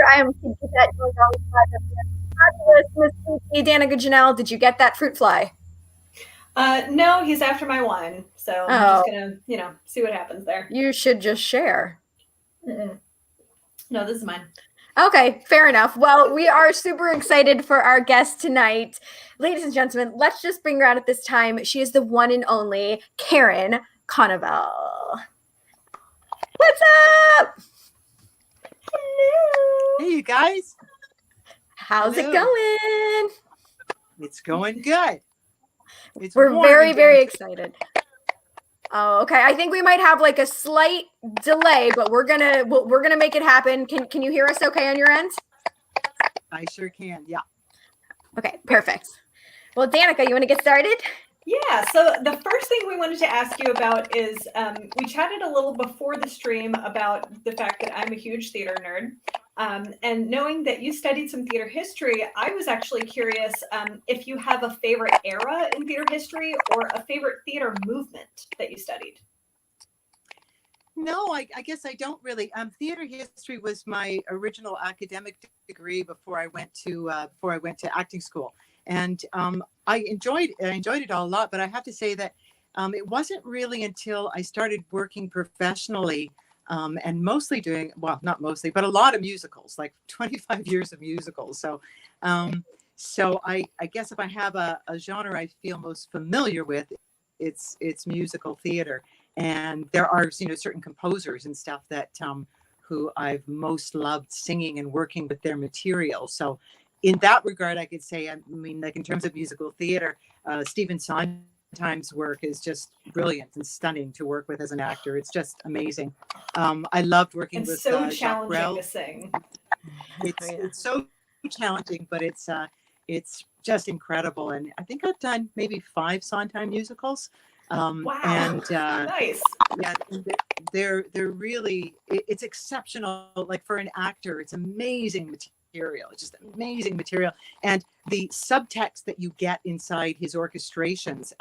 I am Kid Cadet going on with fabulous Miss Danica Jenelle. Did you get that fruit fly? No, he's after my wine. So I'm just gonna, see what happens there. You should just share. Mm-mm. No, this is mine. Okay, fair enough. Well, we are super excited for our guest tonight. Ladies and gentlemen, let's just bring her out at this time. She is the one and only Karin Konoval. What's up? Hello. Hey, you guys. How's it going? It's going good. We're very, very excited. Oh, okay. I think we might have like a slight delay, but we're gonna make it happen. Can you hear us okay on your end? I sure can. Yeah. Okay, perfect. Well, Danica, you want to get started? Yeah. So the first thing we wanted to ask you about is we chatted a little before the stream about the fact that I'm a huge theater nerd. And knowing that you studied some theater history, I was actually curious if you have a favorite era in theater history or a favorite theater movement that you studied. No, I guess I don't really. Theater history was my original academic degree before I went to acting school, and I enjoyed it all a lot. But I have to say that it wasn't really until I started working professionally. And mostly doing, well, not mostly, but a lot of musicals, like 25 years of musicals. So I guess if I have a genre I feel most familiar with, it's musical theater. And there are, certain composers and stuff that who I've most loved singing and working with their material. So in that regard, I could say, like in terms of musical theater, Stephen Sondheim's work is just brilliant and stunning to work with as an actor. It's just amazing. I loved working with so challenging to sing. It's so challenging, but it's just incredible. And I think I've done maybe 5 Sondheim musicals. Wow! And nice. Yeah, they're really, it's exceptional. Like for an actor, it's amazing material. It's just amazing material. And the subtext that you get inside his orchestrations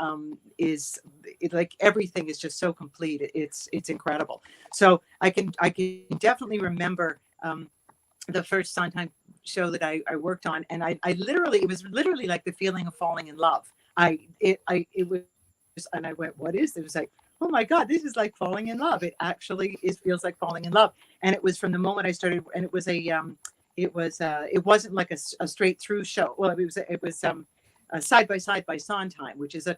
is like everything is just so complete. It's incredible. So I can definitely remember the first Sondheim show that I worked on, and I literally, it was literally like the feeling of falling in love. It was, and I went, what is this? It was like, oh my God, this is like falling in love. It actually feels like falling in love. And it was from the moment I started, and it was it wasn't like a straight through show. Well, it was Side by Side by Sondheim, which is a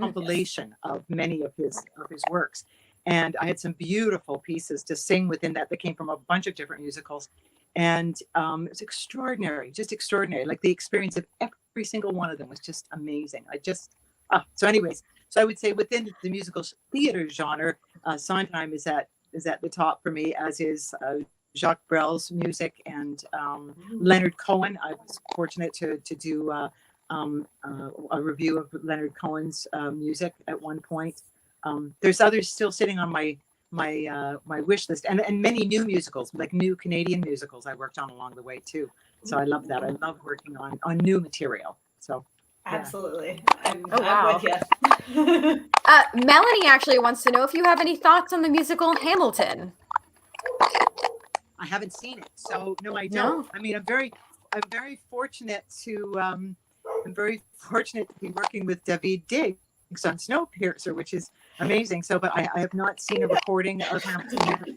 compilation of many of his works. And I had some beautiful pieces to sing within that came from a bunch of different musicals. And it was extraordinary, just extraordinary. Like the experience of every single one of them was just amazing. So anyways, so I would say within the musical theater genre, Sondheim is at the top for me, as is Jacques Brel's music and Leonard Cohen. I was fortunate to do a review of Leonard Cohen's music at one point. There's others still sitting on my wish list, and many new musicals, like new Canadian musicals I worked on along the way too. So I love that. I love working on new material. So absolutely. I'm wow. with you. Melanie actually wants to know if you have any thoughts on the musical Hamilton. I haven't seen it, so no, I don't. No. I mean, I'm very fortunate to be working with David Diggs on Snowpiercer, which is amazing. So, but I have not seen a recording of Hamilton,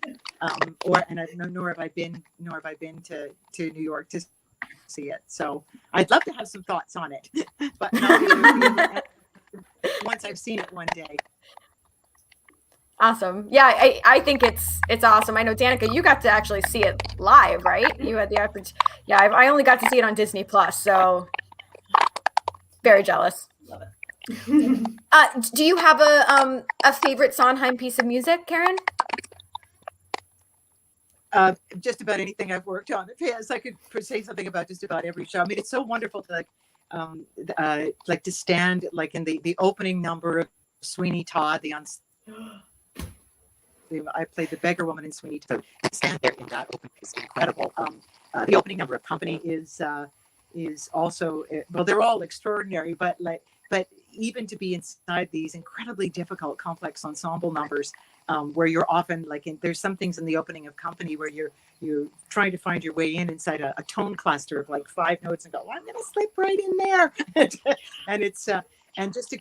nor have I been to New York to see it. So I'd love to have some thoughts on it, but once I've seen it one day. Awesome. Yeah, I think it's awesome. I know, Danica, you got to actually see it live, right? You had the opportunity. Yeah, I only got to see it on Disney Plus, so very jealous. Love it. Do you have a favorite Sondheim piece of music, Karin? Just about anything I've worked on. Yes, I could say something about just about every show. I mean, it's so wonderful to to stand like in the opening number of Sweeney Todd, I played the beggar woman in Sweeney Todd. To stand there in that opening is incredible. The opening number of Company is also, well, they're all extraordinary, but even to be inside these incredibly difficult, complex ensemble numbers, where you're often like there's some things in the opening of Company where you're trying to find your way in inside a tone cluster of like 5 notes and go, well, I'm going to slip right in there. And it's and just to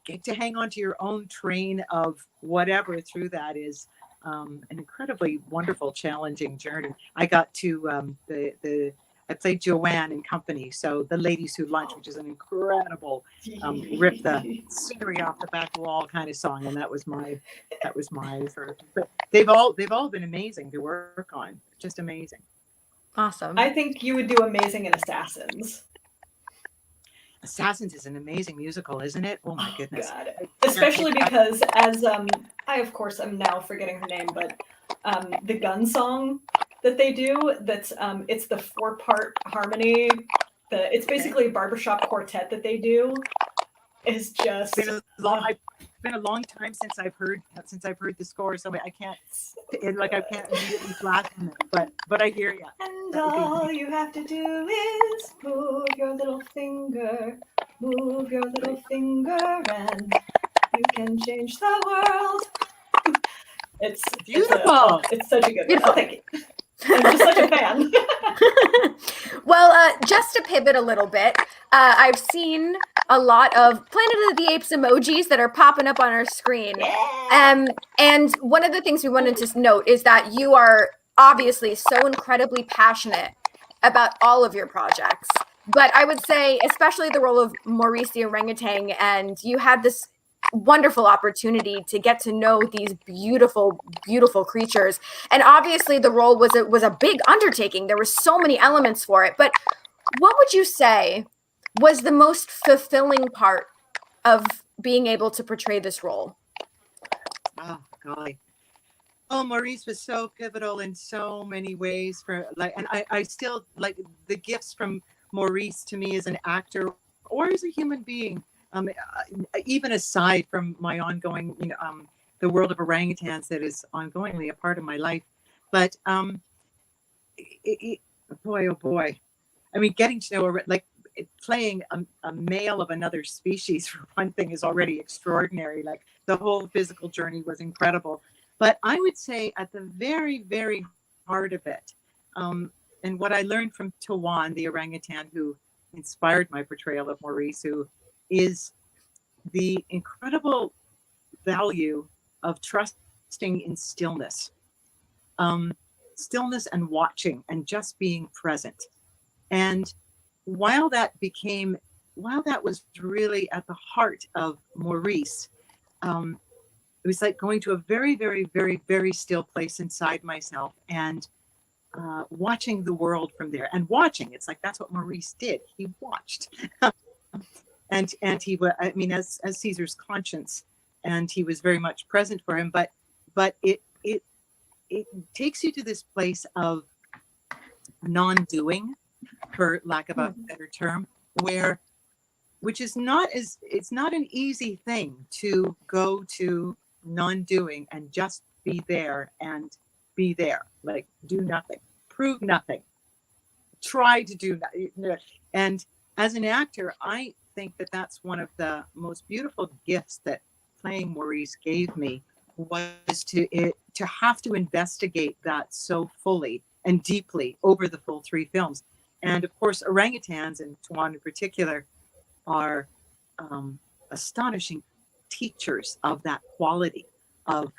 get to hang on to your own train of whatever through that is an incredibly wonderful, challenging journey. I got to I played Joanne in Company, so The Ladies Who Lunch, which is an incredible rip the scenery off the back wall kind of song, and that was my sort of. But they've all been amazing to work on, just amazing. Awesome. I think you would do amazing in Assassins. Assassins is an amazing musical, isn't it? Oh my goodness! God. Especially because as I of course am now forgetting her name, but the gun song that they do, that's it's the 4-part harmony. It's basically a barbershop quartet that they do. Is just it's been a long time since I've heard the score, so I can't immediately flash on it, but I hear you. And all you have to do is move your little finger, and you can change the world. It's beautiful. It's such a good one. Oh, thank you. I'm just such a fan. Well, just to pivot a little bit, I've seen a lot of Planet of the Apes emojis that are popping up on our screen. Yeah. And one of the things we wanted to note is that you are obviously so incredibly passionate about all of your projects. But I would say, especially the role of Maurice the Orangutan, and you had this wonderful opportunity to get to know these beautiful, beautiful creatures. And obviously the role was a big undertaking. There were so many elements for it. But what would you say was the most fulfilling part of being able to portray this role? Oh, golly. Oh, Maurice was so pivotal in so many ways and I still like the gifts from Maurice to me as an actor or as a human being. Even aside from my ongoing, the world of orangutans that is ongoingly a part of my life, but boy, oh boy, I mean, getting to know playing a male of another species for one thing is already extraordinary. Like the whole physical journey was incredible, but I would say at the very, very heart of it, and what I learned from Tawan, the orangutan who inspired my portrayal of Maurice, who is the incredible value of trusting in stillness, stillness and watching and just being present. And while that was really at the heart of Maurice, it was like going to a very, very, very, very still place inside myself and watching the world from there. And watching, it's like that's what Maurice did. He watched. And he was, I mean, as Caesar's conscience, and he was very much present for him. But it takes you to this place of non-doing, for lack of a better term, which is it's not an easy thing to go to non-doing and just be there, like do nothing, prove nothing, try to do nothing. And as an actor, I think that that's one of the most beautiful gifts that playing Maurice gave me, was to have to investigate that so fully and deeply over the full 3 films. And of course, orangutans, and Tawan in particular, are astonishing teachers of that quality of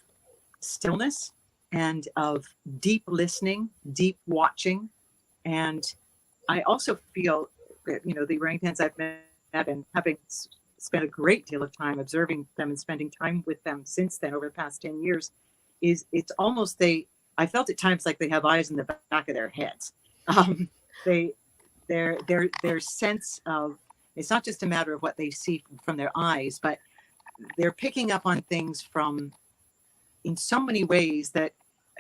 stillness and of deep listening, deep watching. And I also feel that, the orangutans I've met, and having spent a great deal of time observing them and spending time with them since then over the past 10 years, it's almost I felt at times like they have eyes in the back of their heads. Their sense of, it's not just a matter of what they see from their eyes, but they're picking up on things in so many ways that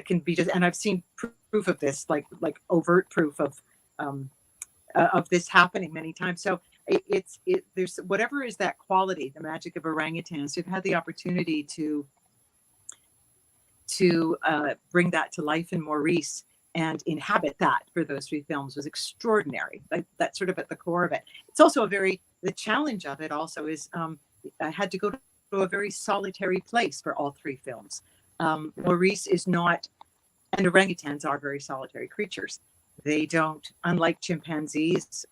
can be just, and I've seen proof of this, like overt proof of this happening many times. So there's whatever is that quality, the magic of orangutans. We've had the opportunity to bring that to life in Maurice and inhabit that for those 3 films was extraordinary. Like that's sort of at the core of it. It's also the challenge of it also is I had to go to a very solitary place for all 3 films. Maurice is not, and orangutans are very solitary creatures. They don't, unlike chimpanzees,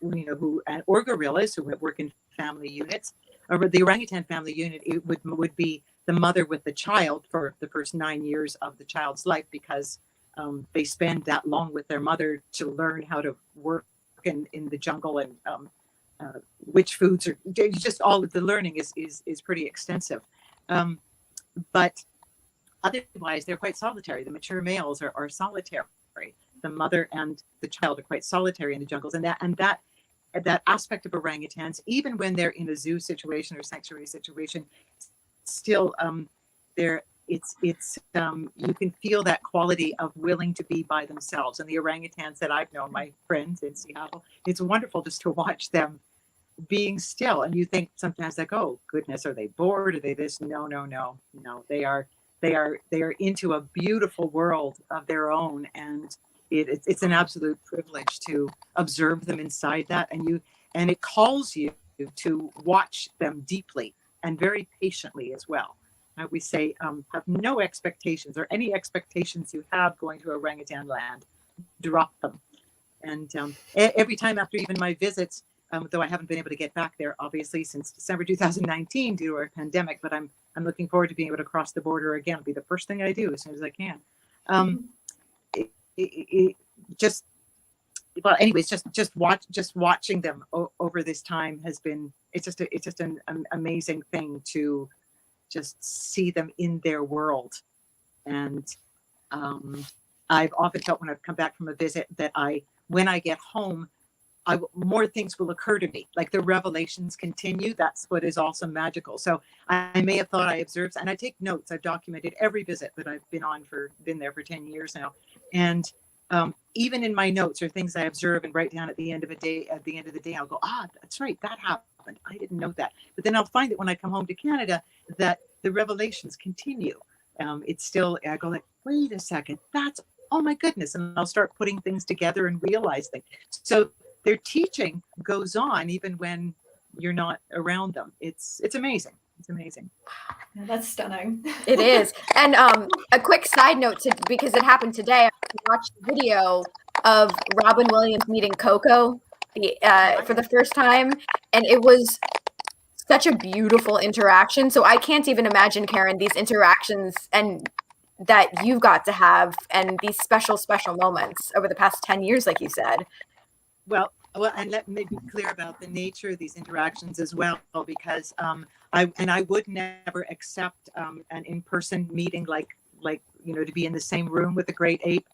or gorillas who work in family units, or the orangutan family unit, it would be the mother with the child for the first 9 years of the child's life, because they spend that long with their mother to learn how to work in the jungle, and which foods are just, all of the learning is pretty extensive. But otherwise, they're quite solitary. The mature males are solitary. The mother and the child are quite solitary in the jungles, and that aspect of orangutans, even when they're in a zoo situation or sanctuary situation, still you can feel that quality of willing to be by themselves. And the orangutans that I've known, my friends in Seattle, it's wonderful just to watch them being still. And you think sometimes, like, oh goodness, are they bored? Are they this? No. They are into a beautiful world of their own, and it's an absolute privilege to observe them inside that. And it calls you to watch them deeply and very patiently as well. We say, have no expectations, or any expectations you have going to orangutan land, drop them. And every time after even my visits, though I haven't been able to get back there, obviously, since December 2019 due to our pandemic, but I'm looking forward to being able to cross the border again. It'll be the first thing I do as soon as I can. Just watching them over this time has been, it's just an amazing thing to just see them in their world. And I've often felt when I've come back from a visit that when I get home, more things will occur to me, like the revelations continue. That's what is also magical. So I may have thought I observed, and I take notes. I've documented every visit that I've been there for 10 years now. And even in my notes are things I observe and write down at the end of the day, I'll go, that's right, that happened. I didn't know that. But then I'll find that when I come home to Canada, that the revelations continue. It's still, I go like, wait a second, oh my goodness. And I'll start putting things together and realize things. So their teaching goes on even when you're not around them. It's amazing. It's amazing. Yeah, that's stunning. It is. And a quick side note, because it happened today, I watched the video of Robin Williams meeting Coco for the first time, and it was such a beautiful interaction. So I can't even imagine, Karin, these interactions and that you've got to have, and these special moments over the past 10 years, like you said. Well, and let me be clear about the nature of these interactions as well, because I would never accept an in-person meeting like to be in the same room with a great ape.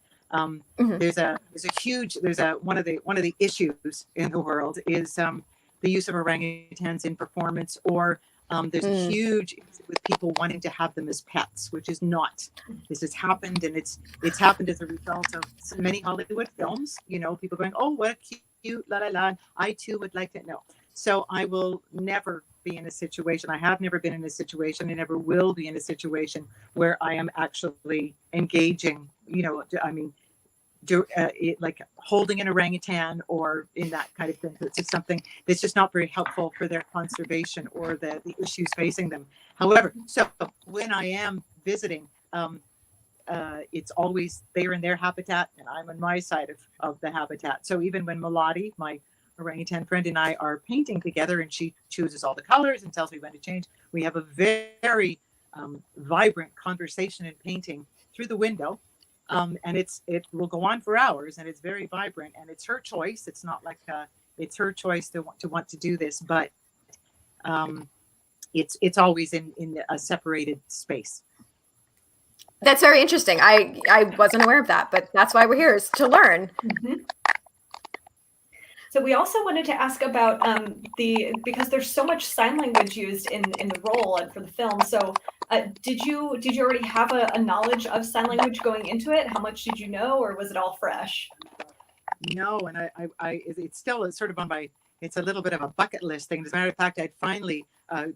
There's one of the issues in the world is the use of orangutans in performance, or there's a huge with people wanting to have them as pets, which is not. This has happened, and it's happened as a result of so many Hollywood films. People going, oh, what a cute la la la. I too would like to know. So I will never be in a situation. I have never been in a situation, and never will be in a situation where I am actually engaging. Like holding an orangutan or in that kind of thing. It's just something that's just not very helpful for their conservation or the issues facing them. However, so when I am visiting, it's always they're in their habitat and I'm on my side of the habitat. So even when Melody, my orangutan friend, and I are painting together, and she chooses all the colors and tells me when to change, we have a very vibrant conversation and painting through the window. And it will go on for hours, and it's very vibrant, and it's her choice. It's not like it's her choice to want to do this, but it's always in a separated space. That's very interesting. I wasn't aware of that, but that's why we're here, is to learn. Mm-hmm. So we also wanted to ask about because there's so much sign language used in the role and for the film. So did you already have a knowledge of sign language going into it? How much did you know, or was it all fresh? No, and I it's still sort of on my. It's a little bit of a bucket list thing. As a matter of fact, I'd finally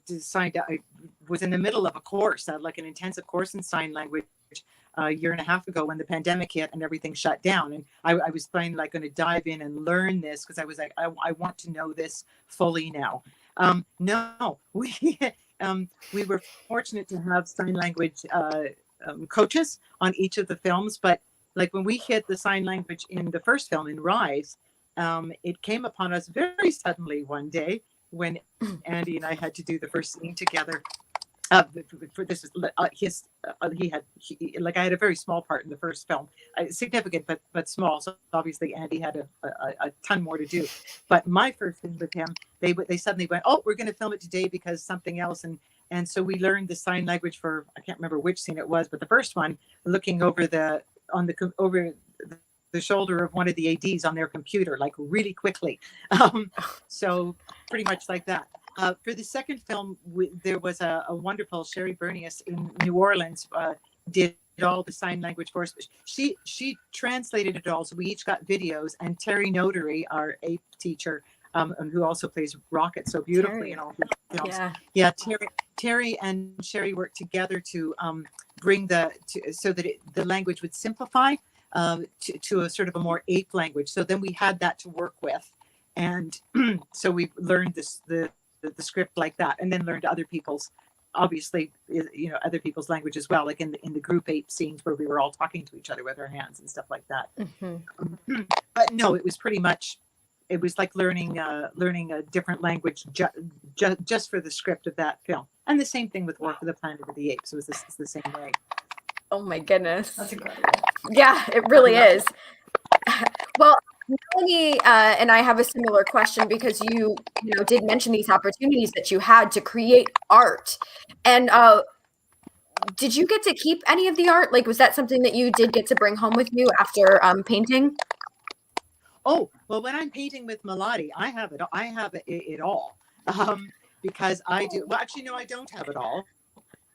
decided. I was in the middle of a course, like an intensive course in sign language, a year and a half ago when the pandemic hit and everything shut down. And I was finally going to dive in and learn this, because I was like, I want to know this fully now. No, we were fortunate to have sign language coaches on each of the films. But like when we hit the sign language in the first film in Rise, it came upon us very suddenly one day when Andy and I had to do the first scene together. For this is his. Like I had a very small part in the first film, significant but small. So obviously Andy had a ton more to do. But my first thing with him, they suddenly went, oh, we're going to film it today because something else, and so we learned the sign language for, I can't remember which scene it was, but the first one, looking over over the shoulder of one of the ADs on their computer, like really quickly. So pretty much like that. For the second film, there was a wonderful Sherry Bernius in New Orleans, did all the sign language for us. She translated it all, so we each got videos. And Terry Notary, our ape teacher, who also plays Rocket so beautifully in all the films. Yeah, Terry and Sherry worked together to bring so that the language would simplify to a sort of a more ape language. So then we had that to work with, and so we learned the script like that, and then learned other people's, obviously, other people's language as well, like in the group ape scenes where we were all talking to each other with our hands and stuff like that. Mm-hmm. But no, it was pretty much, it was like learning a different language just for the script of that film. And the same thing with War for the Planet of the Apes. It was the same way. Oh my goodness. That's incredible. Yeah, it really is. Well, Melanie and I have a similar question, because you did mention these opportunities that you had to create art. And did you get to keep any of the art? Like, was that something that you did get to bring home with you after painting? Oh, well, when I'm painting with Melody, I have it all. Because I do. Well, actually, no, I don't have it all.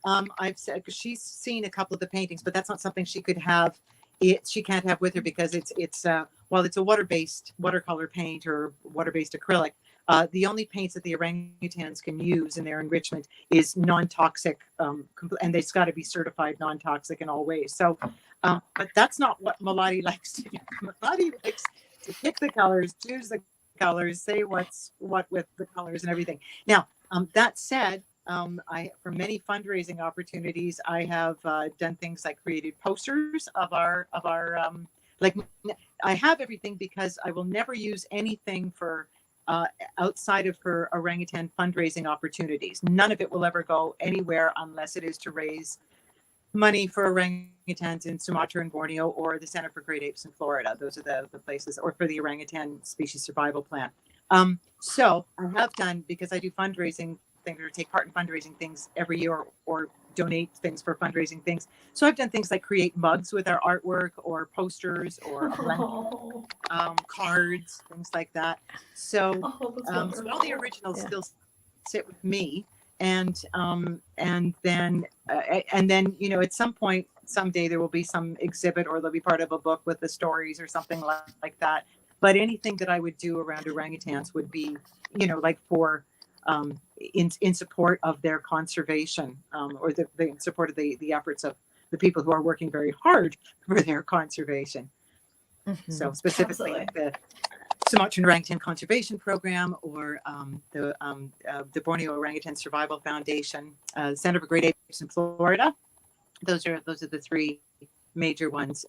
I've said, because she's seen a couple of the paintings, but that's not something she could have. She can't have with her because it's while it's a watercolor paint or water-based acrylic, the only paints that the orangutans can use in their enrichment is non-toxic, and they've got to be certified non-toxic in all ways. So, but that's not what Melody likes to do. Melody likes to pick the colors, choose the colors, say what's what with the colors and everything. Now, that said, for many fundraising opportunities, I have done things like created posters of our like I have everything, because I will never use anything for outside of her orangutan fundraising opportunities. None of it will ever go anywhere unless it is to raise money for orangutans in Sumatra and Borneo, or the Center for Great Apes in Florida. Those are the places, or for the orangutan species survival plan. So I have done, because I do fundraising things, or take part in fundraising things every year, or donate things for fundraising things. So I've done things like create mugs with our artwork, or posters, or cards, things like that. So, so all the originals still sit with me, and then at some point, someday, there will be some exhibit, or they'll be part of a book with the stories or something like that. But anything that I would do around orangutans would be, like for in support of their conservation, or in support of the efforts of the people who are working very hard for their conservation. Mm-hmm. So specifically, like the Sumatran Orangutan Conservation Program, or the Borneo Orangutan Survival Foundation, Center for Great Apes in Florida. Those are the three major ones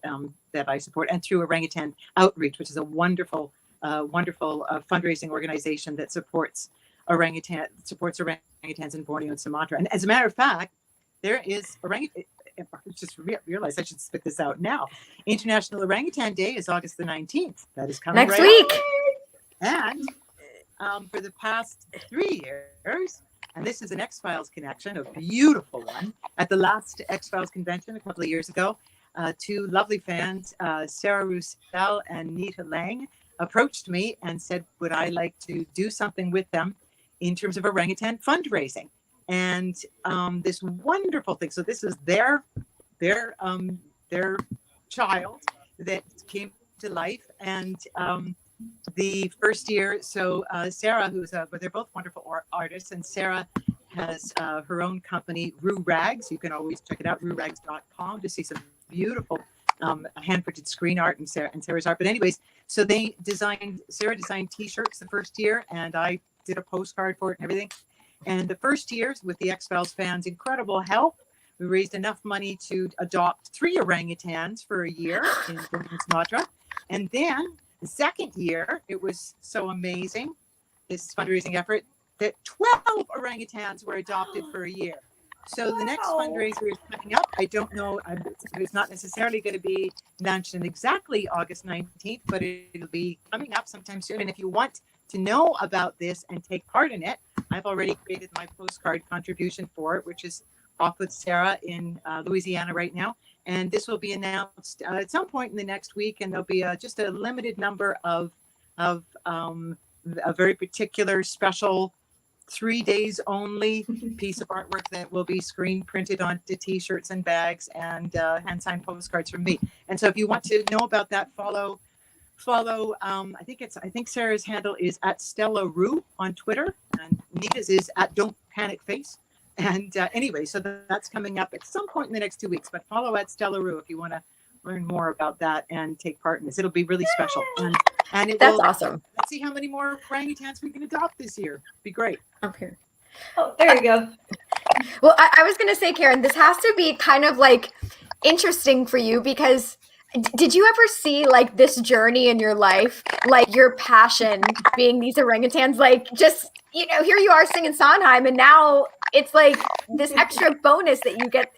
that I support, and through Orangutan Outreach, which is a wonderful fundraising organization that supports orangutans in Borneo and Sumatra. And as a matter of fact, there is orangutan. I just realized I should spit this out now. International Orangutan Day is August the 19th. That is coming next week. And for the past 3 years, and this is an X-Files connection, a beautiful one, at the last X-Files convention a couple of years ago, two lovely fans, Sarah Roussel and Nita Lang, approached me and said, would I like to do something with them in terms of orangutan fundraising? And this wonderful thing. So this is their child that came to life. And the first year, so Sarah, but they're both wonderful artists, and Sarah has her own company, Roo Rags. You can always check it out, rourags.com, to see some beautiful hand-printed screen art and Sarah's art. But anyways, so Sarah designed t-shirts the first year, and I did a postcard for it and everything. And the first years with the X-Files fans, incredible help we raised enough money to adopt 3 orangutans for a year in Sumatra. And then the second year, it was so amazing, this fundraising effort, that 12 orangutans were adopted for a year. So the next Wow. fundraiser is coming up. I don't know. It's not necessarily going to be launched in exactly August 19th, but it'll be coming up sometime soon. And if you want to know about this and take part in it, I've already created my postcard contribution for it, which is off with Sarah in Louisiana right now. And this will be announced at some point in the next week. And there'll be just a limited number of a very particular special 3 days only piece of artwork that will be screen printed onto t-shirts and bags and hand signed postcards from me. And so if you want to know about that, follow I think Sarah's handle is at Stella Rue on Twitter, and Nita's is at Don't Panic Face. And anyway, so that's coming up at some point in the next 2 weeks, but follow at Stella Rue if you want to learn more about that and take part in this. It'll be really special. And That's awesome. Let's see how many more orangutans we can adopt this year. Be great. Up here. Oh, there you go. Well, I was going to say, Karin, this has to be kind of like interesting for you because did you ever see like this journey in your life, like your passion being these orangutans, like just, you know, here you are singing Sondheim and now it's like this extra bonus that you get.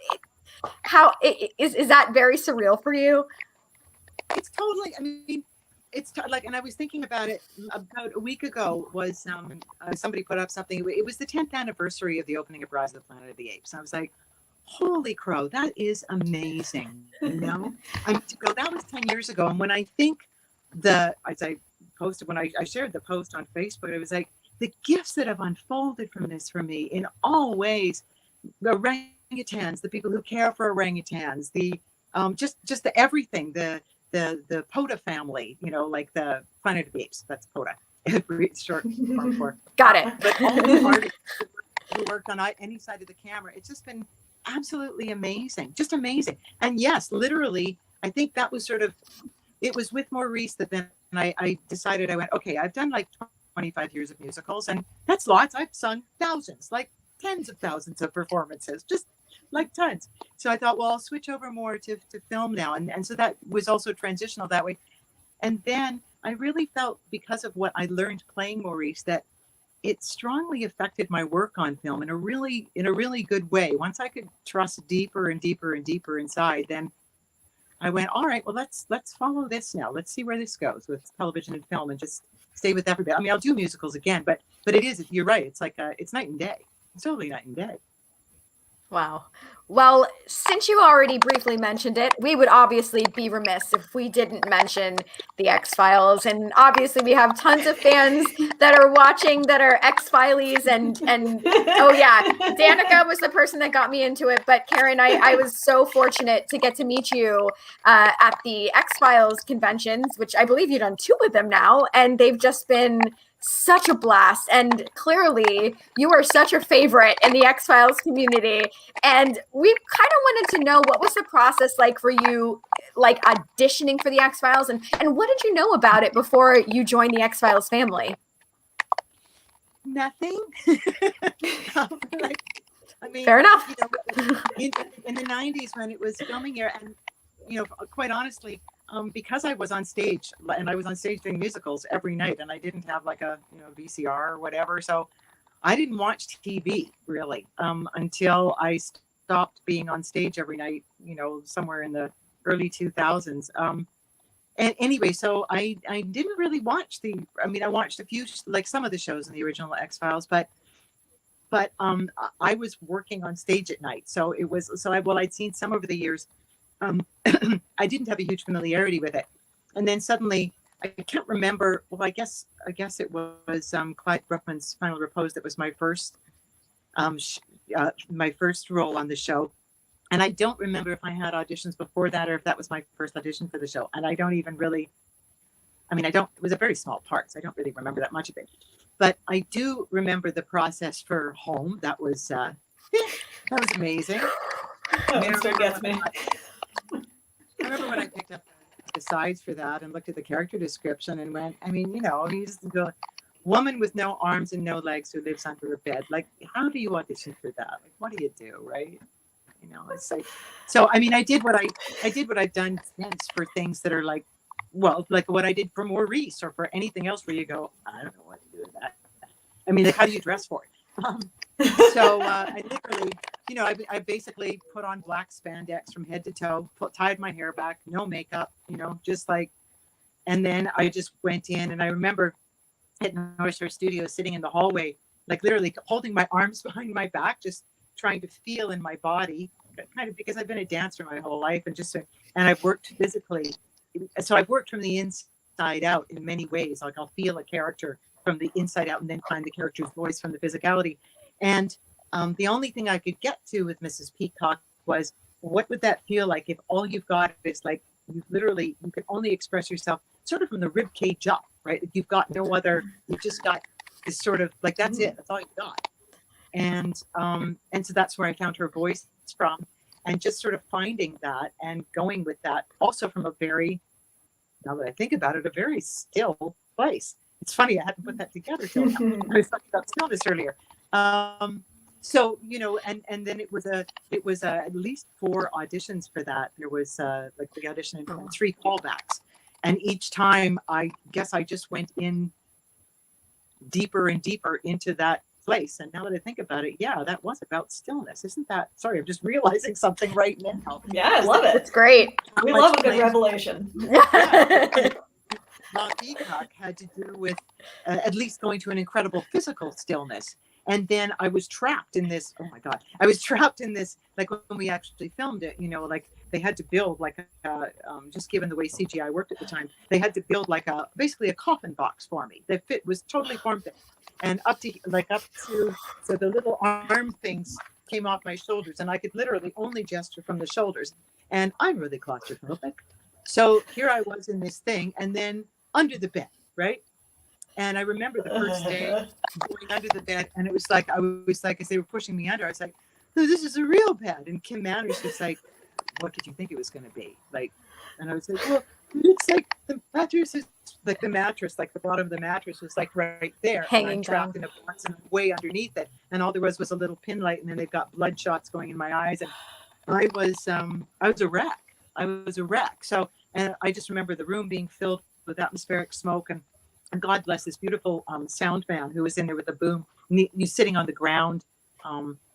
How is that very surreal for you? It's totally, I mean, it's like, and I was thinking about it about a week ago was somebody put up something. It was the 10th anniversary of the opening of Rise of the Planet of the Apes. I was like, holy crow, that is amazing. You know, that was 10 years ago. And when I think as I posted, when I shared the post on Facebook, it was like the gifts that have unfolded from this for me in all ways, the orangutans, the people who care for orangutans, the just the everything, the POTA family, you know, like the Planet of the Apes. That's POTA. It's short form for. Got it. But all the artists who worked on any side of the camera, it's just been absolutely amazing, just amazing. And yes, literally, I think that was it was with Maurice that then I decided, I went, okay, I've done like 25 years of musicals, and that's lots. I've sung thousands, like tens of thousands of performances, just like tons. So I thought, well, I'll switch over more to film now. And so that was also transitional that way. And then I really felt, because of what I learned playing Maurice, that it strongly affected my work on film in a really good way. Once I could trust deeper and deeper and deeper inside, then I went, all right, well, let's follow this now. Let's see where this goes with television and film, and just stay with everybody. I mean, I'll do musicals again, but you're right. It's like it's night and day. It's totally night and day. Wow. Well, since you already briefly mentioned it, we would obviously be remiss if we didn't mention the X-Files. And obviously we have tons of fans that are watching that are X-Files and oh yeah, Danica was the person that got me into it. But Karin, I was so fortunate to get to meet you at the X-Files conventions, which I believe you've done 2 with them now. And they've just been such a blast, and clearly you are such a favorite in the X-Files community, and we kind of wanted to know what was the process like for you, like auditioning for the X-Files, and what did you know about it before you joined the X-Files family? Nothing. I mean, fair enough. You know, in the 90s when it was filming here, and you know, quite honestly, because I was on stage, and I was on stage doing musicals every night, and I didn't have like a VCR or whatever, so I didn't watch TV really until I stopped being on stage every night, you know, somewhere in the early 2000s. And anyway, so I didn't really watch I watched a few, like some of the shows in the original X-Files, but I was working on stage at night, so I'd seen some over the years. I didn't have a huge familiarity with it, and then suddenly I can't remember. Well, I guess it was Clyde Bruckman's Final Repose that was my first role on the show, and I don't remember if I had auditions before that or if that was my first audition for the show. And I don't even really. It was a very small part, so I don't really remember that much of it. But I do remember the process for Home. That was amazing. That still gets me. I remember when I picked up the sides for that and looked at the character description and went, he's the woman with no arms and no legs who lives under a bed. Like, how do you audition for that? Like, what do you do, right? You know, it's like, so I mean, I did what I've done since for things that are like, well, like what I did for Maurice or for anything else where you go, I don't know what to do with that. I mean, like, how do you dress for it? So I literally, you know, I basically put on black spandex from head to toe, tied my hair back, no makeup, you know, just like, and then I just went in, and I remember at North Shore Studio sitting in the hallway, like literally holding my arms behind my back, just trying to feel in my body, kind of because I've been a dancer my whole life, and I've worked physically. So I've worked from the inside out in many ways. Like I'll feel a character from the inside out and then find the character's voice from the physicality. And the only thing I could get to with Mrs. Peacock was, what would that feel like if all you've got is like, you can only express yourself sort of from the rib cage up, right? Like you've got no other, you've just got this sort of like, that's it, that's all you've got. And so that's where I found her voice from, and just sort of finding that and going with that, also from a very, now that I think about it, a very still place. It's funny, I hadn't put that together till I was talking about Stillness earlier. So, you know, and then it was at least 4 auditions for that. There was like the audition and 3 callbacks, and each time I guess I just went in deeper and deeper into that place. And now that I think about it, yeah, that was about stillness, isn't that? Sorry, I'm just realizing something right now. Yeah, I love it. It's great. We love a good revelation. La Peacock had to do with at least going to an incredible physical stillness. And then I was trapped in this, oh my God, I was trapped in this, like when we actually filmed it, you know, like they had to build like just given the way CGI worked at the time, they had to build like basically a coffin box for me. The fit was totally form fit. And up to, so the little arm things came off my shoulders, and I could literally only gesture from the shoulders. And I'm really claustrophobic. So here I was in this thing, and then under the bed, right? And I remember the first day going under the bed, and it was like, as they were pushing me under, I was like, oh, this is a real bed. And Kim Manners was like, what did you think it was going to be? Like, and I was like, well, it's like the mattress is like the bottom of the mattress was like right there. Hanging and I'm trapped in a box and I'm way underneath it. And all there was a little pin light, and then they've got blood shots going in my eyes. And I was a wreck. I was a wreck. So, and I just remember the room being filled with atmospheric smoke, and God bless this beautiful sound man who was in there with a boom, sitting on the ground,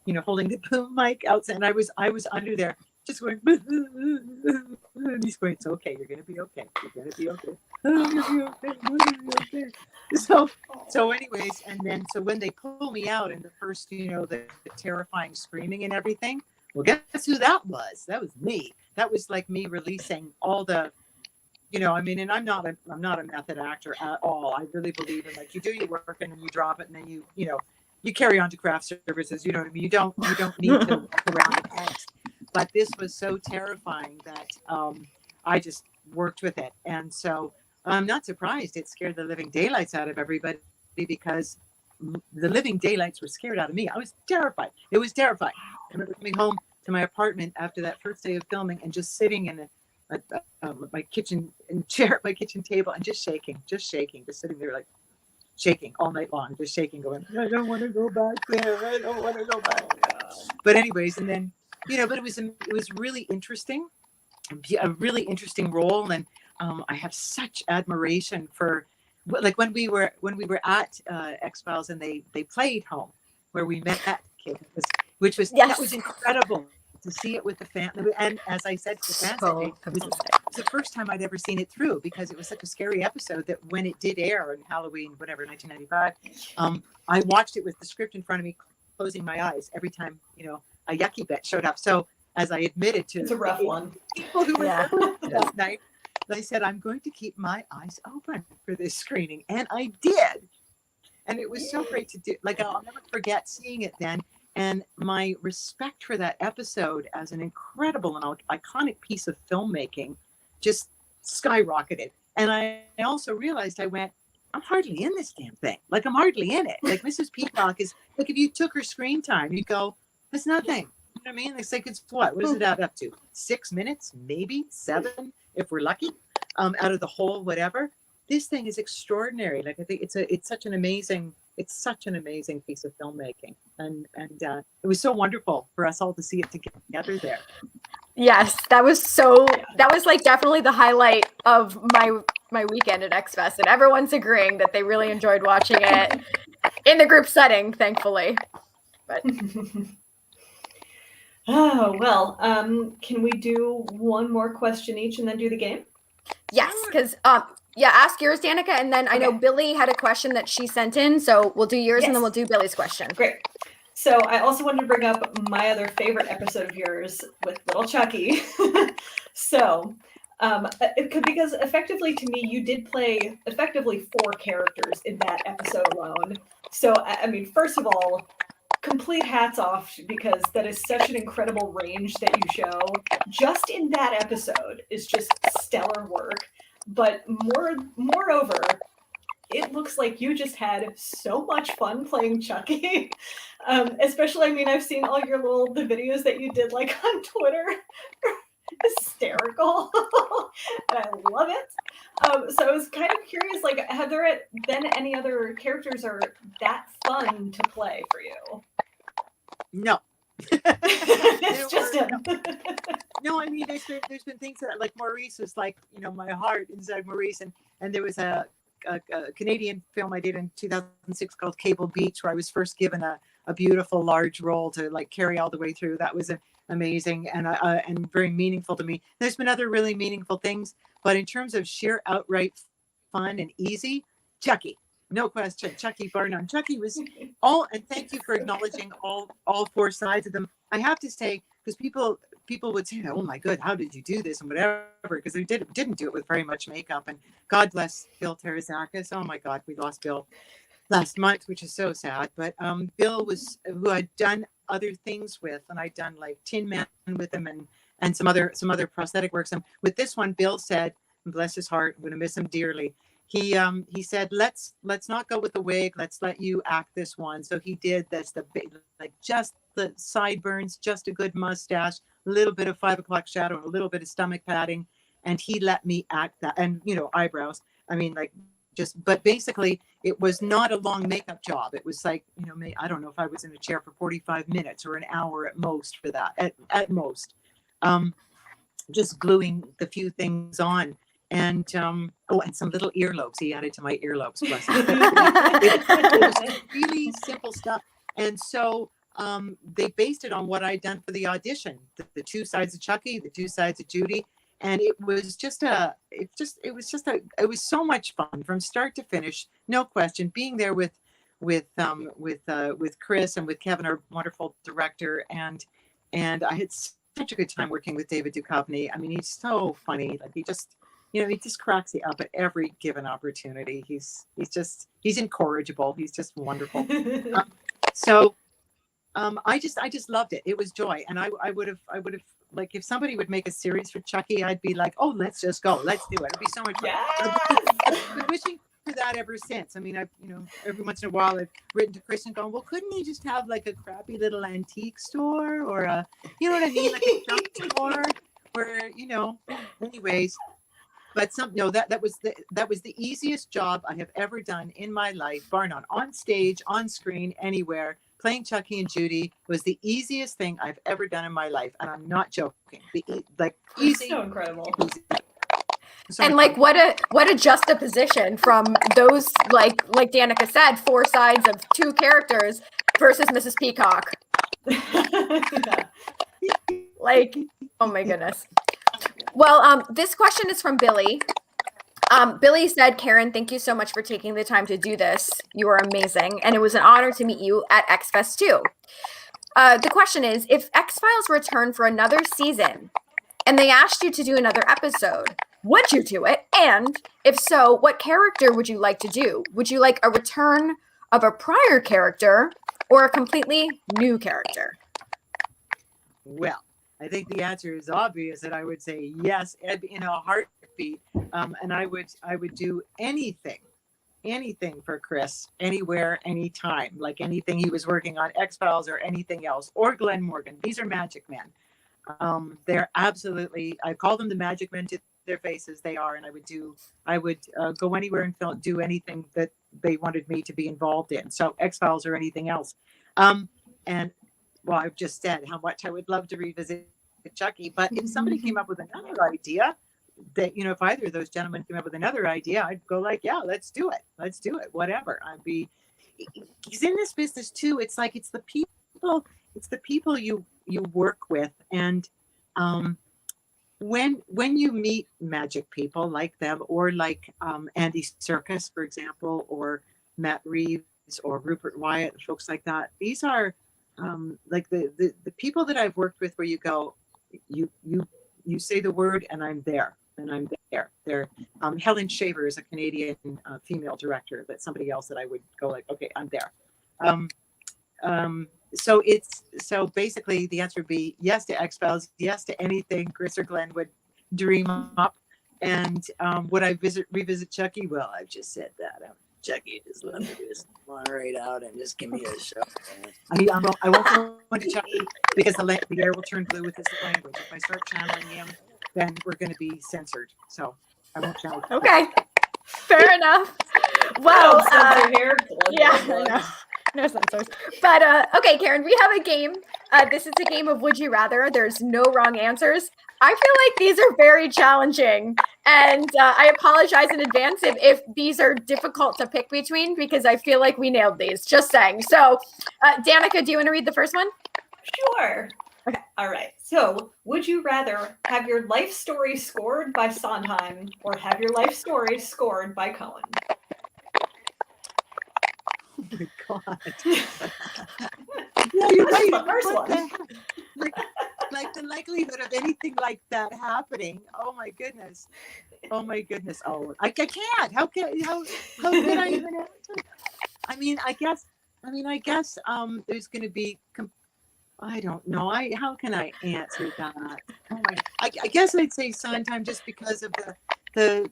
you know, holding the boom mic outside. And I was under there just going, and he's going, it's okay, you're gonna be okay, you're gonna be okay, you're gonna be okay. So anyways, and then so when they pull me out in the first, you know, the terrifying screaming and everything, well, guess who that was? That was me. That was like me releasing all the, you know, I mean, and I'm not a method actor at all. I really believe in, like, you do your work and then you drop it, and then you know, you carry on to craft services. You know what I mean? You don't need to walk around the text. But this was so terrifying that I just worked with it. And so I'm not surprised it scared the living daylights out of everybody, because the living daylights were scared out of me. I was terrified. It was terrifying. I remember coming home to my apartment after that first day of filming and just sitting in my kitchen chair, my kitchen table, and just shaking, just sitting there like shaking all night long, just shaking, going, I don't want to go back there. I don't want to go back. But anyways, and then, you know, but it was really interesting, a really interesting role. And I have such admiration for, like, when we were at X-Files and they played Home, where we met that kid, which was, yes, that was incredible to see it with the family. And as I said to the fans, it was the first time I'd ever seen it through, because it was such a scary episode that when it did air in Halloween, whatever, 1995, I watched it with the script in front of me, closing my eyes every time, you know, a yucky bet showed up. So as I admitted to, it's a rough one, people who were that night, I said, I'm going to keep my eyes open for this screening. And I did. And it was so great to do. Like, I'll never forget seeing it then. And my respect for that episode as an incredible and iconic piece of filmmaking just skyrocketed. And I also realized, I went, I'm hardly in this damn thing. Like, I'm hardly in it. Like, Mrs. Peacock is, like, if you took her screen time, you'd go, it's nothing. You know what I mean? It's like, it's what does it add up to? 6 minutes, maybe 7, if we're lucky, out of the whole whatever. This thing is extraordinary. Like, I think it's such an amazing it's such an amazing piece of filmmaking, and it was so wonderful for us all to see it together there. Yes, that was like definitely the highlight of my weekend at X Fest, and everyone's agreeing that they really enjoyed watching it in the group setting, thankfully. But oh well, can we do one more question each and then do the game? yes, because ask yours, Danica, and then I know Billy had a question that she sent in, so we'll do yours and then we'll do Billy's question. Great. So I also wanted to bring up my other favorite episode of yours with Little Chucky. So because effectively to me, you did play effectively 4 characters in that episode alone. So, I mean, first of all, complete hats off, because that is such an incredible range that you show. Just in that episode is just stellar work. But moreover, it looks like you just had so much fun playing Chucky. Especially, I mean, I've seen all the videos that you did like on Twitter. Hysterical. And I love it. So I was kind of curious, like, have there been any other characters are that fun to play for you? No. It's just him. No, I mean, there's been things that, like, Maurice was like, my heart inside Maurice, and there was a Canadian film I did in 2006 called Cable Beach, where I was first given a beautiful large role to like carry all the way through. That was amazing and very meaningful to me. There's been other really meaningful things, but in terms of sheer outright fun and easy, Chucky, no question. Chucky, bar none. Chucky was all, and thank you for acknowledging all 4 sides of them. I have to say, because people would say, oh my God, how did you do this and whatever, because they didn't do it with very much makeup. And God bless Bill Terazakis. Oh my God, we lost Bill last month, which is so sad. But Bill was who I'd done other things with, and I'd done like Tin Man with him and some other prosthetic works. And with this one, Bill said, bless his heart, I'm going to miss him dearly. He said, let's not go with the wig. Let's let you act this one. So he did. That's the big, like, just the sideburns, just a good mustache, a little bit of 5 o'clock shadow, and a little bit of stomach padding. And he let me act that, and eyebrows. I mean, like, but basically it was not a long makeup job. It was like, I don't know if I was in a chair for 45 minutes or an hour at most for that, at most. Just gluing the few things on. And and some little earlobes. He added to my earlobes. Bless him. It was really simple stuff. And so they based it on what I'd done for the audition, the 2 sides of Chucky, the 2 sides of Judy. And it was it was so much fun from start to finish. No question. Being there with Chris and with Kevin, our wonderful director. And I had such a good time working with David Duchovny. I mean, he's so funny. Like, he just cracks you up at every given opportunity. He's incorrigible. He's just wonderful. I just loved it. It was joy. And I would have, like, if somebody would make a series for Chucky, I'd be like, oh, let's just go. Let's do it. It'd be so much fun. Yes! I've been wishing for that ever since. I mean, I've, every once in a while I've written to Chris and gone, well, couldn't he just have like a crappy little antique store or a, you know what I mean? Like a junk store where, anyways. But that was the easiest job I have ever done in my life, bar none. On stage, on screen, anywhere. Playing Chucky and Judy was the easiest thing I've ever done in my life, and I'm not joking. Easy, so incredible. Easy. So and like, what a juxtaposition from those, like Danica said, 4 sides of 2 characters versus Mrs. Peacock. Yeah. Like, oh my goodness. Well, this question is from Billy. Billy said, Karin, thank you so much for taking the time to do this. You are amazing. And it was an honor to meet you at X-Fest too. The question is, if X-Files returned for another season and they asked you to do another episode, would you do it? And if so, what character would you like to do? Would you like a return of a prior character or a completely new character? Well, I think the answer is obvious, and I would say yes, in a heartbeat. And I would do anything for Chris, anywhere, anytime, like anything he was working on, X-Files or anything else, or Glenn Morgan. These are magic men. They're absolutely, I call them the magic men to their faces, they are, and I would go anywhere and do anything that they wanted me to be involved in. So X-Files or anything else. And well, I've just said how much I would love to revisit Chucky, but if somebody came up with another idea, that, you know, if either of those gentlemen came up with another idea, I'd go like, yeah, let's do it, whatever. He's in this business too. It's like it's the people you work with, and when you meet magic people like them, or like Andy Serkis, for example, or Matt Reeves or Rupert Wyatt, folks like that, these are like the people that I've worked with, where you go, you say the word and I'm there. They're Helen Shaver is a Canadian female director. That's somebody else that I would go like, okay, I'm there. So basically the answer would be yes to X-Files, yes to anything Chris or Glenn would dream up. And would I revisit Chucky? Well, I've just said that. Chucky, just let me just moderate out and just give me a show. I won't go into Chucky because the air will turn blue with this language. If I start channeling him, then we're going to be censored. So I won't channel. Okay, fair enough. Well, here. yeah, no censors. But okay, Karin, we have a game. This is a game of Would You Rather. There's no wrong answers. I feel like these are very challenging, and I apologize in advance if these are difficult to pick between, because I feel like we nailed these. Just saying. So, Danica, do you want to read the first one? Sure. Okay. All right. So, would you rather have your life story scored by Sondheim or have your life story scored by Cohen? Oh my God. Yeah, you're right. The first one. Like the likelihood of anything like that happening. Oh my goodness. Oh, I can't. How could I even answer? I mean, I guess there's going to be. I don't know. How can I answer that? Oh my! I guess I'd say Sondheim, just because of the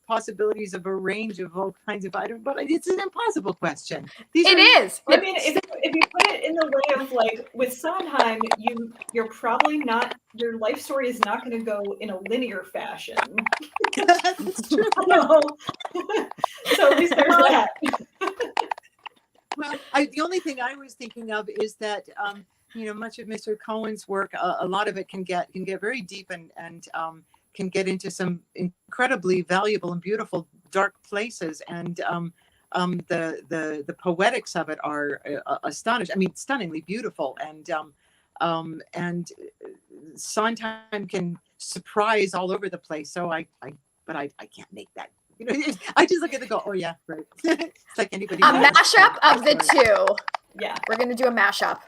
possibilities of a range of all kinds of items. But it's an impossible question. It is. I mean, if you put it in the way of like with Sondheim, you're probably not. Your life story is not going to go in a linear fashion. That's true. So at least there's that. Well, the only thing I was thinking of is that. Much of Mr. Cohen's work, a lot of it can get very deep and can get into some incredibly valuable and beautiful dark places, and the poetics of it are astonishing. I mean, stunningly beautiful, and Sondheim can surprise all over the place. So I can't make that. I just look at it and go, oh yeah, right. It's like anybody. A mashup of the two. Yeah, we're gonna do a mashup.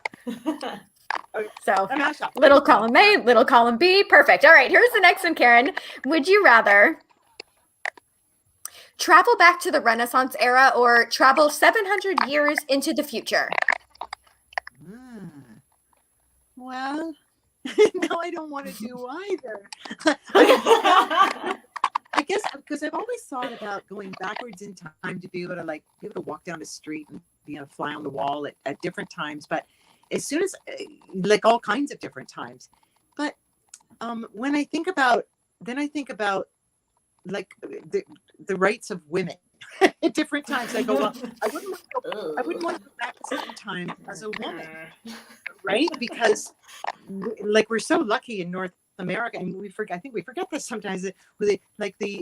So A mashup. Little column A, little column B. Perfect. All right, here's the next one, Karin. Would you rather travel back to the Renaissance era or travel 700 years into the future? Well, no, I don't want to do either. I guess because I've always thought about going backwards in time to be able to walk down the street and be a fly on the wall at different times. But as soon as like all kinds of different times. But when I think about like the rights of women at different times, I go, well, I wouldn't want to go back a certain time as a woman, right? Because like we're so lucky in North America, and I think we forget this sometimes, with the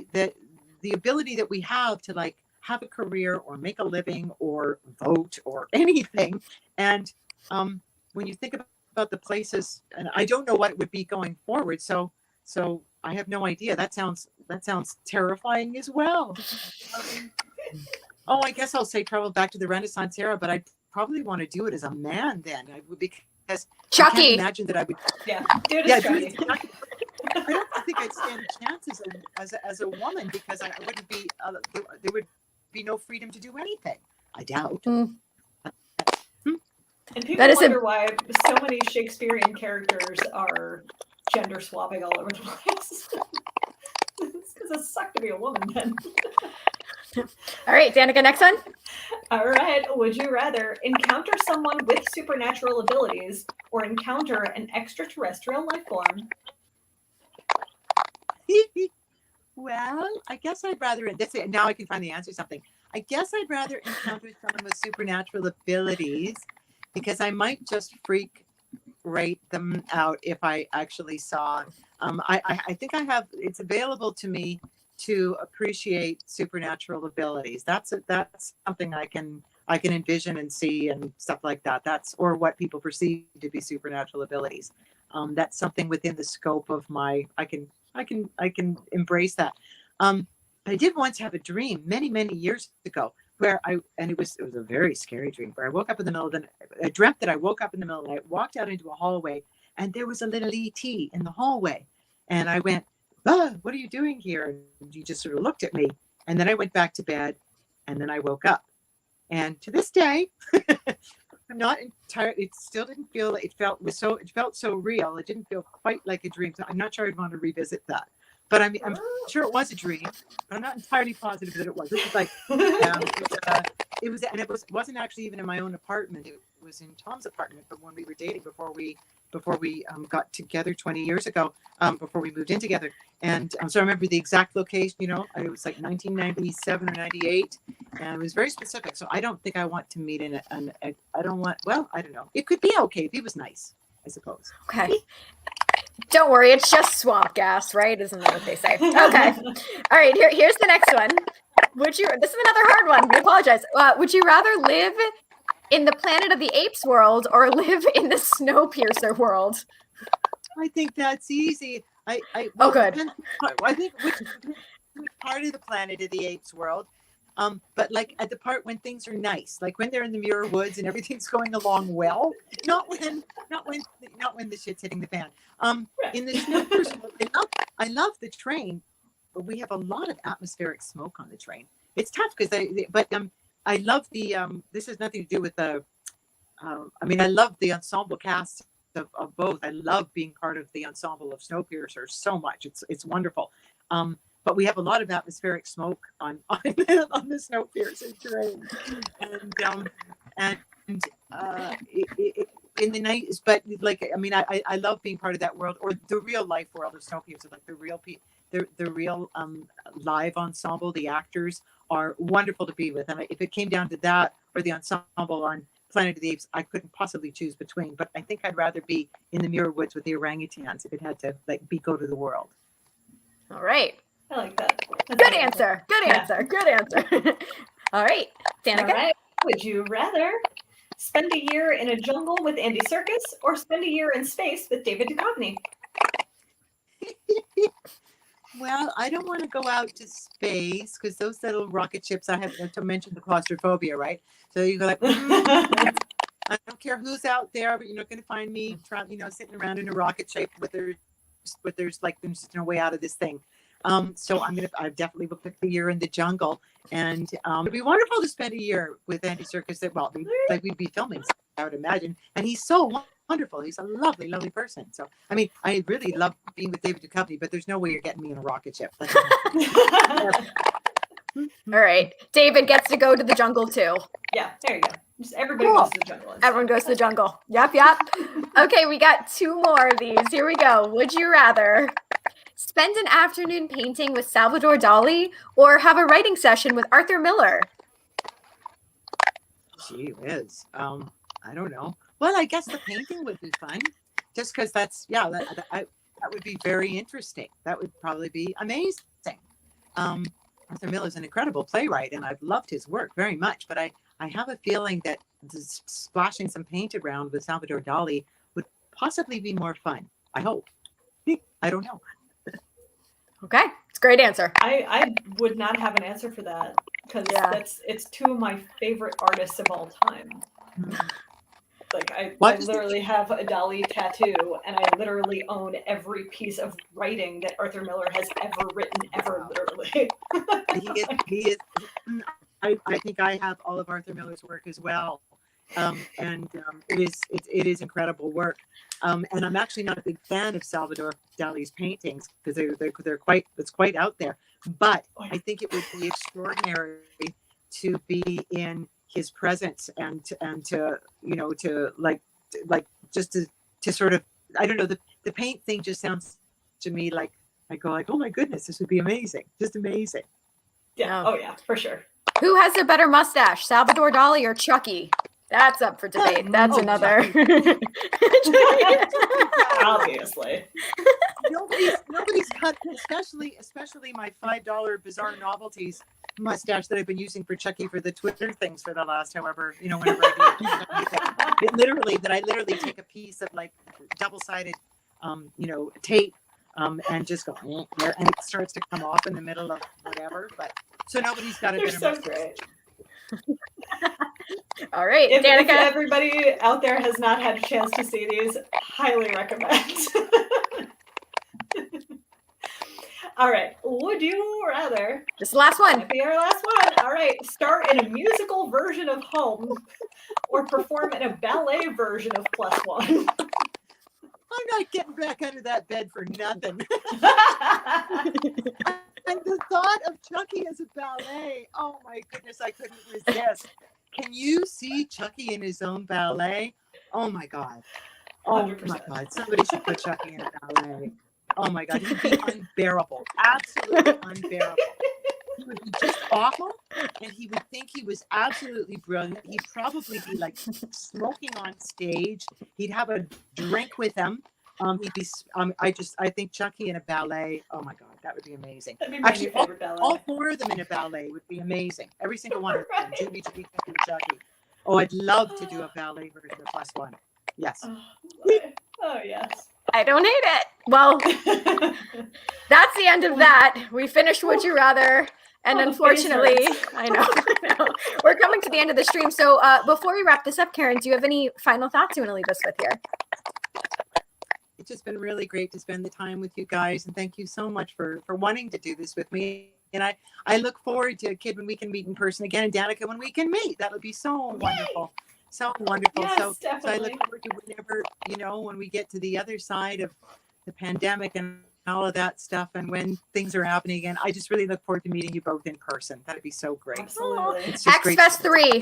ability that we have to like have a career or make a living or vote or anything. And when you think about the places, and I don't know what it would be going forward, so I have no idea. That sounds terrifying as well. I guess I'll say travel back to the Renaissance era, but I'd probably want to do it as a man then. I would, because Chucky. I can't imagine that I would. Yeah, do it as Chucky. I don't think I'd stand a chance as a woman, because I wouldn't be. There would be no freedom to do anything. I doubt. And people wonder why so many Shakespearean characters are gender swapping all over the place. It's because it sucked to be a woman then. All right, Danica, next one. All right. Would you rather encounter someone with supernatural abilities or encounter an extraterrestrial life form? Well, I guess I'd rather, now I can finally answer something. I guess I'd rather encounter someone with supernatural abilities, because I might just freak rate them out if I actually saw. I think it's available to me to appreciate supernatural abilities. That's something I can envision and see and stuff like that. Or what people perceive to be supernatural abilities. That's something within the scope of my. I can embrace that. I did once have a dream many years ago where it was a very scary dream, where I woke up in the middle of the night. I dreamt that I woke up in the middle of the night, walked out into a hallway, and there was a little ET in the hallway. And I went, what are you doing here? And you just sort of looked at me. And then I went back to bed, and then I woke up. And to this day, I'm not entirely, it still didn't feel, it felt so real. It didn't feel quite like a dream. So I'm not sure I'd want to revisit that. But I mean, I'm sure it was a dream, but I'm not entirely positive that it was. This was like, it wasn't actually even in my own apartment. It was in Tom's apartment, but when we were dating before we got together 20 years ago, before we moved in together. And so I remember the exact location. It was like 1997 or 98, and it was very specific. So I don't think I want to meet I don't know. It could be okay if he was nice, I suppose. Okay. Don't worry, it's just swamp gas, right? Isn't that what they say? Okay. All right, here's the next one. This is another hard one. We apologize. Would you rather live in the Planet of the Apes world or live in the Snowpiercer world? I think that's easy. Good. I think which part of the Planet of the Apes world. But like at the part when things are nice, like when they're in the Muir Woods and everything's going along well, not when the shit's hitting the fan. In the Snowpiercer, I love the train, but we have a lot of atmospheric smoke on the train. It's tough because I love the this has nothing to do with the I love the ensemble cast of both. I love being part of the ensemble of Snowpiercer so much. It's wonderful. But we have a lot of atmospheric smoke on the Snowpiercer train, in the night. But I love being part of that world, or the real life world of Snowpiercer. Like the real live ensemble. The actors are wonderful to be with, and if it came down to that or the ensemble on Planet of the Apes, I couldn't possibly choose between. But I think I'd rather be in the Muir Woods with the orangutans if it had to go to the world. All right. I like that. Good answer. All right, Danica. All right. Would you rather spend a year in a jungle with Andy Circus or spend a year in space with David Duchovny? Well, I don't want to go out to space because those little rocket ships, I have to mention the claustrophobia, right? So you go like, I don't care who's out there, but you're not going to find me, sitting around in a rocket ship there's no way out of this thing. So I definitely will pick the year in the jungle, and it'd be wonderful to spend a year with Andy Circus. We'd be filming, I would imagine, and he's so wonderful. He's a lovely person. So I really love being with David Duchovny, but there's no way you're getting me in a rocket ship. All right, David gets to go to the jungle too. Yeah, there you go. Just everybody goes to the jungle. Everyone goes to the jungle. Yep. Okay, we got two more of these. Here we go. Would you rather spend an afternoon painting with Salvador Dali or have a writing session with Arthur Miller? Gee whiz. I don't know. Well, I guess the painting would be fun, just because that would be very interesting. That would probably be amazing. Arthur Miller's an incredible playwright, and I've loved his work very much. But I have a feeling that splashing some paint around with Salvador Dali would possibly be more fun. I hope. I don't know. Okay, it's a great answer. I would not have an answer for that because it's two of my favorite artists of all time. Like I literally have a Dali tattoo, and I literally own every piece of writing that Arthur Miller has ever written, literally. He is. I think I have all of Arthur Miller's work as well, and it is incredible work. And I'm actually not a big fan of Salvador Dali's paintings because they're quite out there. But I think it would be extraordinary to be in his presence and to sort of, I don't know, the paint thing just sounds to me like I go like, oh my goodness, this would be amazing. Just amazing. Yeah. No. Oh yeah, for sure. Who has a better mustache, Salvador Dali or Chucky? That's up for debate. That's Oh, another. Obviously. Nobody's cut, especially my $5 bizarre novelties mustache that I've been using for Chucky for the Twitter things for the last, however, whenever I do it. I literally take a piece of like double-sided, tape, and just go there, and it starts to come off in the middle of whatever. But so nobody's got a They're better so mustache. great. All right, If Danica. everybody out there has not had a chance to see these, highly recommend. All right. Would you rather? This is the last one. Be our last one. All right. Star in a musical version of Home or perform in a ballet version of Plus One. I'm not getting back under that bed for nothing. And the thought of Chucky as a ballet, oh my goodness, I couldn't resist. Can you see Chucky in His Own Ballet? Oh my God. Oh 100%. my God. Somebody should put Chucky in a ballet. Oh my God. He'd be unbearable. Absolutely unbearable. He would be just awful, and he would think he was absolutely brilliant. He'd probably be like smoking on stage. He'd have a drink with him. He'd be. I think Chucky in a ballet. Oh my God, that would be amazing. That'd be my Actually, new favorite ballet. all four of them in a ballet would be amazing. Every single one of them. Judy, Chucky, and Chucky. Oh, I'd love to do a ballet version of Plus One. Yes. Oh yes. I don't hate it. Well, that's the end of that. We finished Would You Rather. And Oh, the unfortunately, face I know, we're coming to the end of the stream. So before we wrap this up, Karin, do you have any final thoughts you want to leave us with here? It's just been really great to spend the time with you guys, and thank you so much for wanting to do this with me. And I look forward to, Kid, when we can meet in person again, and Danica, when we can meet. That would be so wonderful. So wonderful. Yes, So I definitely. look forward to whenever, when we get to the other side of the pandemic and all of that stuff, and when things are happening again, I just really look forward to meeting you both in person. That'd be so great. Absolutely. It's just great. X-Fest 3,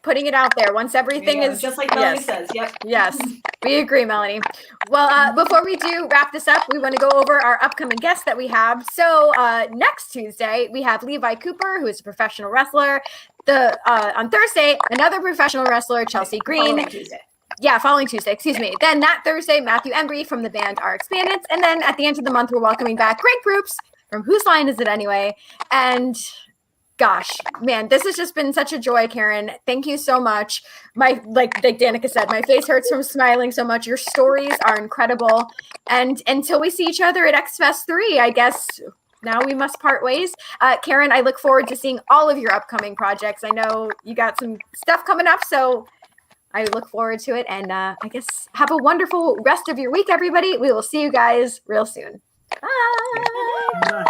putting it out there once everything is just like Melanie yes. says. Yep. Yes, we agree, Melanie. Well, before we do wrap this up, we want to go over our upcoming guests that we have. So next Tuesday, we have Levi Cooper, who is a professional wrestler. On Thursday, another professional wrestler, Chelsea Green. Following Tuesday. Yeah, following Tuesday, excuse me. Then that Thursday, Matthew Embry from the band Our Expandants. And then at the end of the month, we're welcoming back great groups from Whose Line Is It Anyway? And gosh, man, this has just been such a joy, Karin. Thank you so much. Like Danica said, my face hurts from smiling so much. Your stories are incredible. And until we see each other at X-Fest 3, I guess now we must part ways. Karin, I look forward to seeing all of your upcoming projects. I know you got some stuff coming up, so I look forward to it. And I guess have a wonderful rest of your week, everybody. We will see you guys real soon. Bye. Yeah.